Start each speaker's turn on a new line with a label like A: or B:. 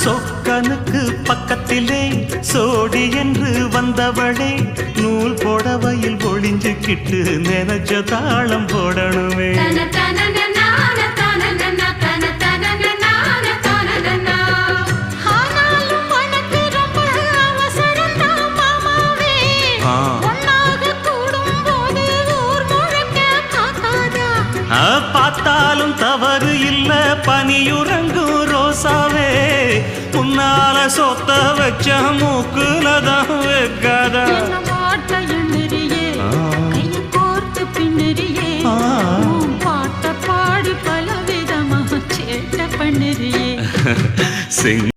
A: சொக்கனுக்கு பக்கத்திலே சோடி என்று வந்தவளே நூல் புடவையில் ஒளிஞ்சுக்கிட்டு நினைச்ச தாளம் போடணுமே. பார்த்தாலும் தவறு இல்ல பனியுறங்கும் ரோசாவே உன்னால சொத்த வச்ச மூக்குலதான் வைக்காதா. பாட்ட பாடி பல விதமா சேட்ட பண்ணுறியே.